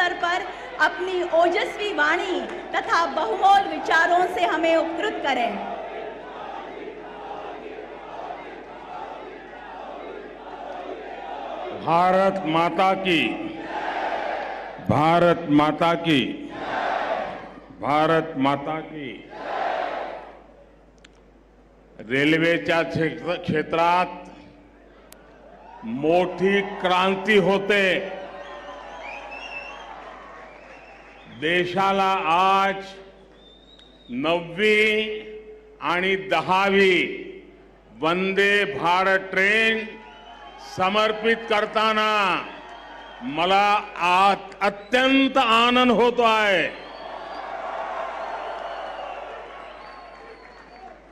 अवसर पर अपनी ओजस्वी वाणी तथा बहुमोल विचारों से हमें उपकृत करें। भारत माता की, भारत माता की, भारत माता की। रेल्वेच्या क्षेत्रात मोठी क्रांती होते। देशाला आज 9वी आणि 10वी वंदे भारत ट्रेन समर्पित करताना मला अत्यंत आनंद होतो आहे।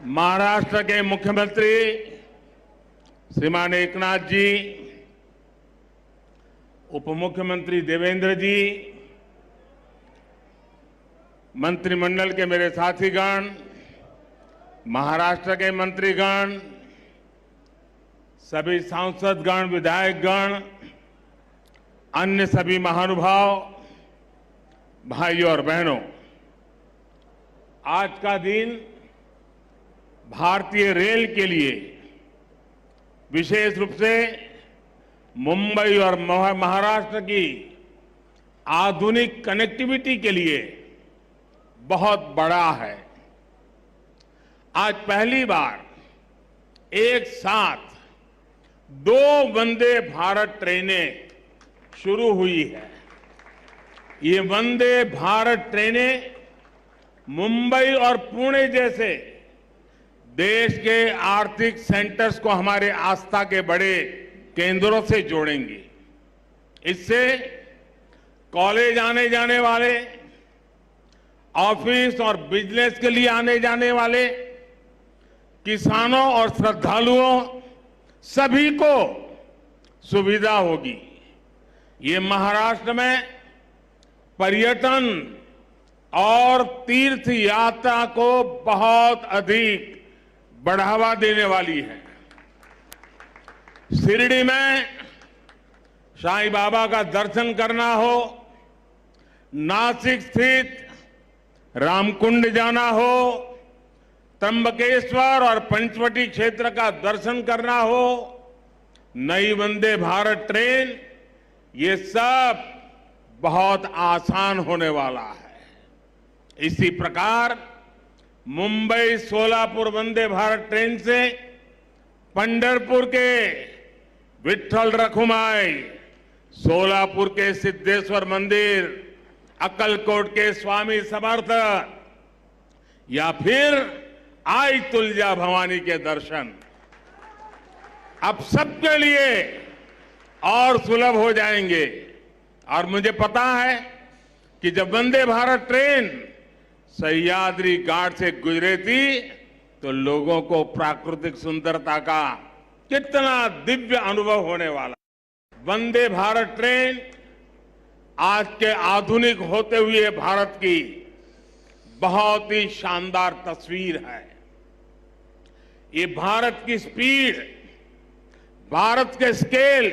महाराष्ट्र के मुख्यमंत्री श्रीमान एकनाथ जी, उप मुख्यमंत्री देवेंद्र जी, मंत्रिमंडल के मेरे साथीगण, महाराष्ट्र के मंत्रीगण, सभी सांसदगण, विधायकगण, अन्य सभी महानुभाव, भाइयों और बहनों, आज का दिन भारतीय रेल के लिए, विशेष रूप से मुंबई और महाराष्ट्र की आधुनिक कनेक्टिविटी के लिए बहुत बड़ा है। आज पहली बार एक साथ 2 वंदे भारत ट्रेनें शुरू हुई है। ये वंदे भारत ट्रेनें मुंबई और पुणे जैसे देश के आर्थिक सेंटर्स को हमारे आस्था के बड़े केंद्रों से जोड़ेंगी। इससे कॉलेज आने जाने वाले, ऑफिस और बिजनेस के लिए आने जाने वाले, किसानों और श्रद्धालुओं सभी को सुविधा होगी। ये महाराष्ट्र में पर्यटन और तीर्थ यात्रा को बहुत अधिक बढ़ावा देने वाली है। शिरडी में साईं बाबा का दर्शन करना हो, नासिक स्थित रामकुंड जाना हो, त्र्यंबकेश्वर और पंचवटी क्षेत्र का दर्शन करना हो, नई वंदे भारत ट्रेन, ये सब बहुत आसान होने वाला है। इसी प्रकार मुंबई सोलापुर वंदे भारत ट्रेन से पंढरपुर के विठ्ठल रखुमाई, सोलापुर के सिद्धेश्वर मंदिर, अक्कलकोट के स्वामी समर्थ या फिर आई तुलजा भवानी के दर्शन अब सबके लिए और सुलभ हो जाएंगे। और मुझे पता है कि जब वंदे भारत ट्रेन सह्याद्री घाट से गुजरे थी तो लोगों को प्राकृतिक सुंदरता का कितना दिव्य अनुभव होने वाला। वंदे भारत ट्रेन आज के आधुनिक होते हुए भारत की बहुत ही शानदार तस्वीर है। ये भारत की स्पीड, भारत के स्केल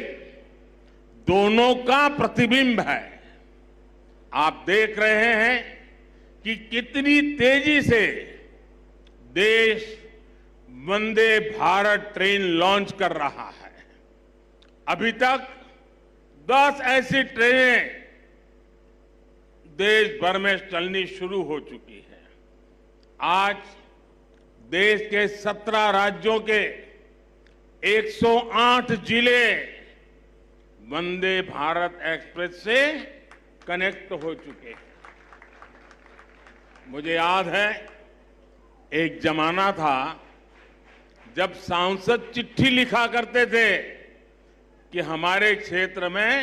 दोनों का प्रतिबिंब है। आप देख रहे हैं कि कितनी तेजी से देश वंदे भारत ट्रेन लॉन्च कर रहा है। अभी तक 10 ऐसी ट्रेनें देश भर में चलनी शुरू हो चुकी है। आज देश के 17 राज्यों के 108 जिले वंदे भारत एक्सप्रेस से कनेक्ट हो चुके हैं। मुझे याद है एक जमाना था जब सांसद चिट्ठी लिखा करते थे कि हमारे क्षेत्र में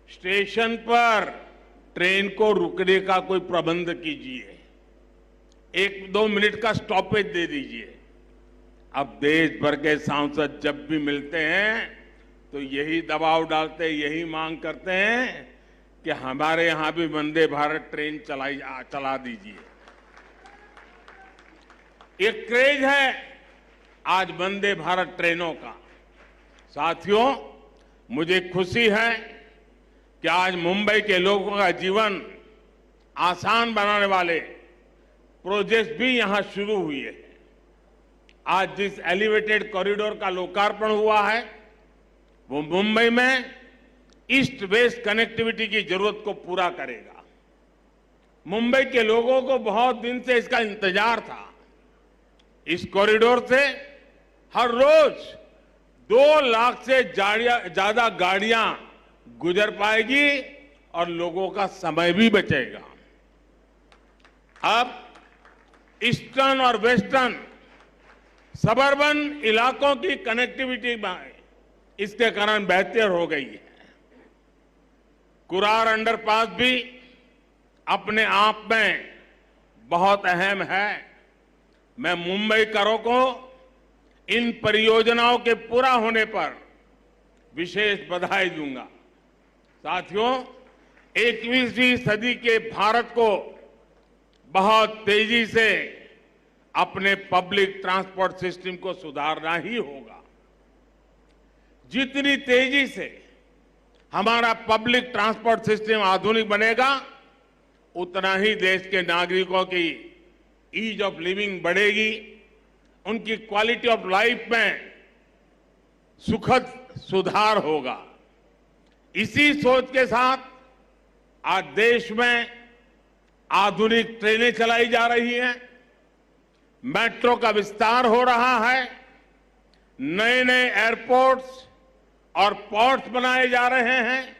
स्टेशन पर ट्रेन को रुकने का कोई प्रबंध कीजिए, 1-2 मिनट का स्टॉपेज दे दीजिए। अब देश भर के सांसद जब भी मिलते हैं तो यही दबाव डालते, यही मांग करते हैं कि हमारे यहां भी वंदे भारत ट्रेन चला दीजिए। एक क्रेज है आज वंदे भारत ट्रेनों का। साथियों, मुझे खुशी है कि आज मुंबई के लोगों का जीवन आसान बनाने वाले प्रोजेक्ट भी यहां शुरू हुए हैं। आज जिस एलिवेटेड कॉरिडोर का लोकार्पण हुआ है वो मुंबई में ईस्ट वेस्ट कनेक्टिविटी की जरूरत को पूरा करेगा। मुंबई के लोगों को बहुत दिन से इसका इंतजार था। इस कॉरिडोर से हर रोज 2 लाख से ज्यादा गाड़ियां गुजर पाएगी और लोगों का समय भी बचेगा। अब ईस्टर्न और वेस्टर्न सबर्बन इलाकों की कनेक्टिविटी में इसके कारण बेहतर हो गई है। कुरार अंडरपास भी अपने आप में बहुत अहम है। मैं मुंबईकरों को इन परियोजनाओं के पूरा होने पर विशेष बधाई दूंगा। साथियों, 21वीं सदी के भारत को बहुत तेजी से अपने पब्लिक ट्रांसपोर्ट सिस्टम को सुधारना ही होगा। जितनी तेजी से हमारा पब्लिक ट्रांसपोर्ट सिस्टम आधुनिक बनेगा उतना ही देश के नागरिकों की ईज ऑफ लिविंग बढ़ेगी, उनकी क्वालिटी ऑफ लाइफ में सुखद सुधार होगा। इसी सोच के साथ आज देश में आधुनिक ट्रेनें चलाई जा रही हैं, मेट्रो का विस्तार हो रहा है, नए नए एयरपोर्ट्स और पोर्ट्स बनाए जा रहे हैं।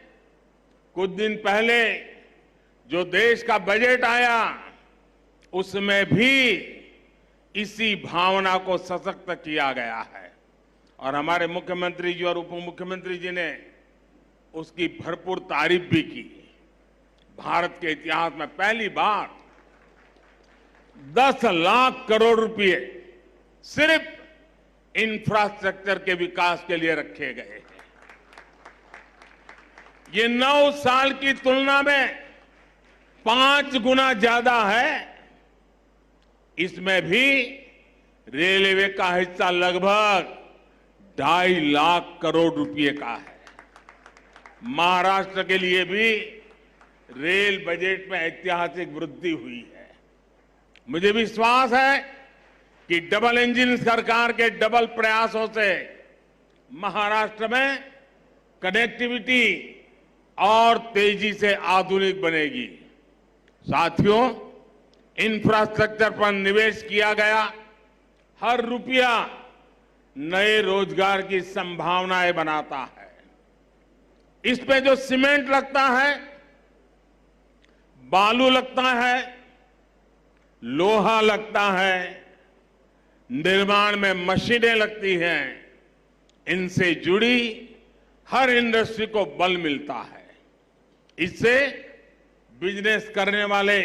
कुछ दिन पहले जो देश का बजट आया उसमें भी इसी भावना को सशक्त किया गया है और हमारे मुख्यमंत्री जी और उप मुख्यमंत्री जी ने उसकी भरपूर तारीफ भी की। भारत के इतिहास में पहली बार 10 लाख करोड़ रुपए सिर्फ इंफ्रास्ट्रक्चर के विकास के लिए रखे गए हैं। ये 9 साल की तुलना में 5 गुना ज्यादा है। इसमें भी रेलवे का हिस्सा लगभग 2.5 लाख करोड़ रुपए का है। महाराष्ट्र के लिए भी रेल बजट में ऐतिहासिक वृद्धि हुई है। मुझे विश्वास है कि डबल इंजन सरकार के डबल प्रयासों से महाराष्ट्र में कनेक्टिविटी और तेजी से आधुनिक बनेगी। साथियों, इंफ्रास्ट्रक्चर पर निवेश किया गया हर रुपया नए रोजगार की संभावनाएं बनाता है। इसमें जो सीमेंट लगता है, बालू लगता है, लोहा लगता है, निर्माण में मशीनें लगती हैं, इनसे जुड़ी हर इंडस्ट्री को बल मिलता है। इससे बिजनेस करने वाले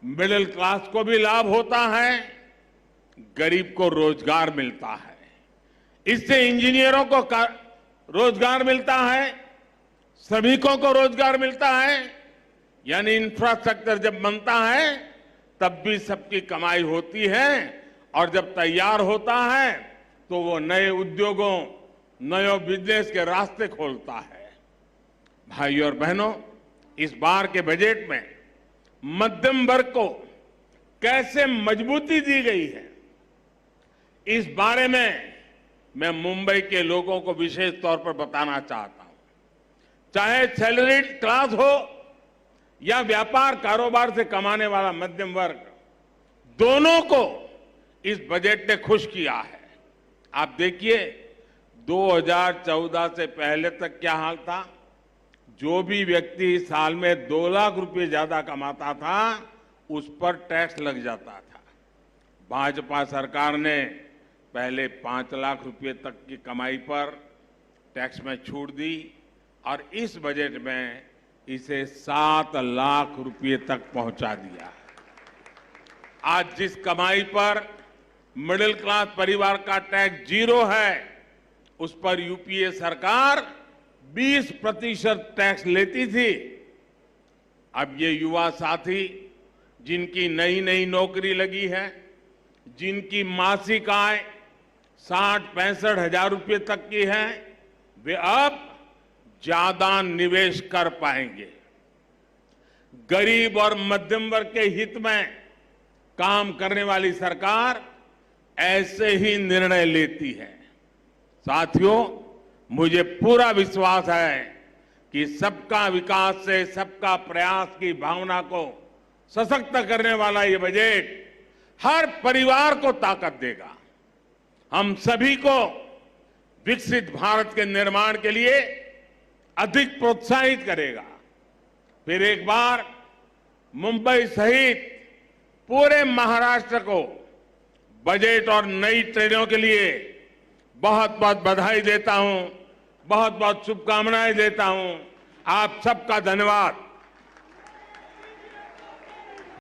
मिडिल क्लास को भी लाभ होता है, गरीब को रोजगार मिलता है। इससे इंजीनियरों को रोजगार मिलता है, श्रमिकों को रोजगार मिलता है। यानी इंफ्रास्ट्रक्चर जब बनता है तब भी सबकी कमाई होती है और जब तैयार होता है तो वो नए उद्योगों, नए बिजनेस के रास्ते खोलता है। भाइयों और बहनों, इस बार के बजट में मध्यम वर्ग को कैसे मजबूती दी गई है, इस बारे में मैं मुंबई के लोगों को विशेष तौर पर बताना चाहता हूं। चाहे सैलरीड क्लास हो या व्यापार कारोबार से कमाने वाला मध्यम वर्ग, दोनों को इस बजट ने खुश किया है। आप देखिए 2014 से पहले तक क्या हाल था। जो भी व्यक्ति साल में 2 लाख रुपए ज्यादा कमाता था उस पर टैक्स लग जाता था। भाजपा सरकार ने पहले 5 लाख रुपए तक की कमाई पर टैक्स में छूट दी और इस बजट में इसे 7 लाख रुपए तक पहुंचा दिया। आज जिस कमाई पर मिडिल क्लास परिवार का टैक्स 0 है, उस पर यूपीए सरकार 20% टैक्स लेती थी। अब ये युवा साथी जिनकी नई नई नौकरी लगी है, जिनकी मासिक आय 60-65 हजार रुपये तक की है, वे अब ज्यादा निवेश कर पाएंगे। गरीब और मध्यम वर्ग के हित में काम करने वाली सरकार ऐसे ही निर्णय लेती है। साथियों, मुझे पूरा विश्वास है कि सबका विकास से सबका प्रयास की भावना को सशक्त करने वाला ये बजट हर परिवार को ताकत देगा, हम सभी को विकसित भारत के निर्माण के लिए अधिक प्रोत्साहित करेगा। फिर एक बार मुंबई सहित पूरे महाराष्ट्र को बजट और नई ट्रेनों के लिए बहुत बहुत बधाई देता हूं, बहुत बहुत शुभकामनाएं देता हूं। आप सबका धन्यवाद।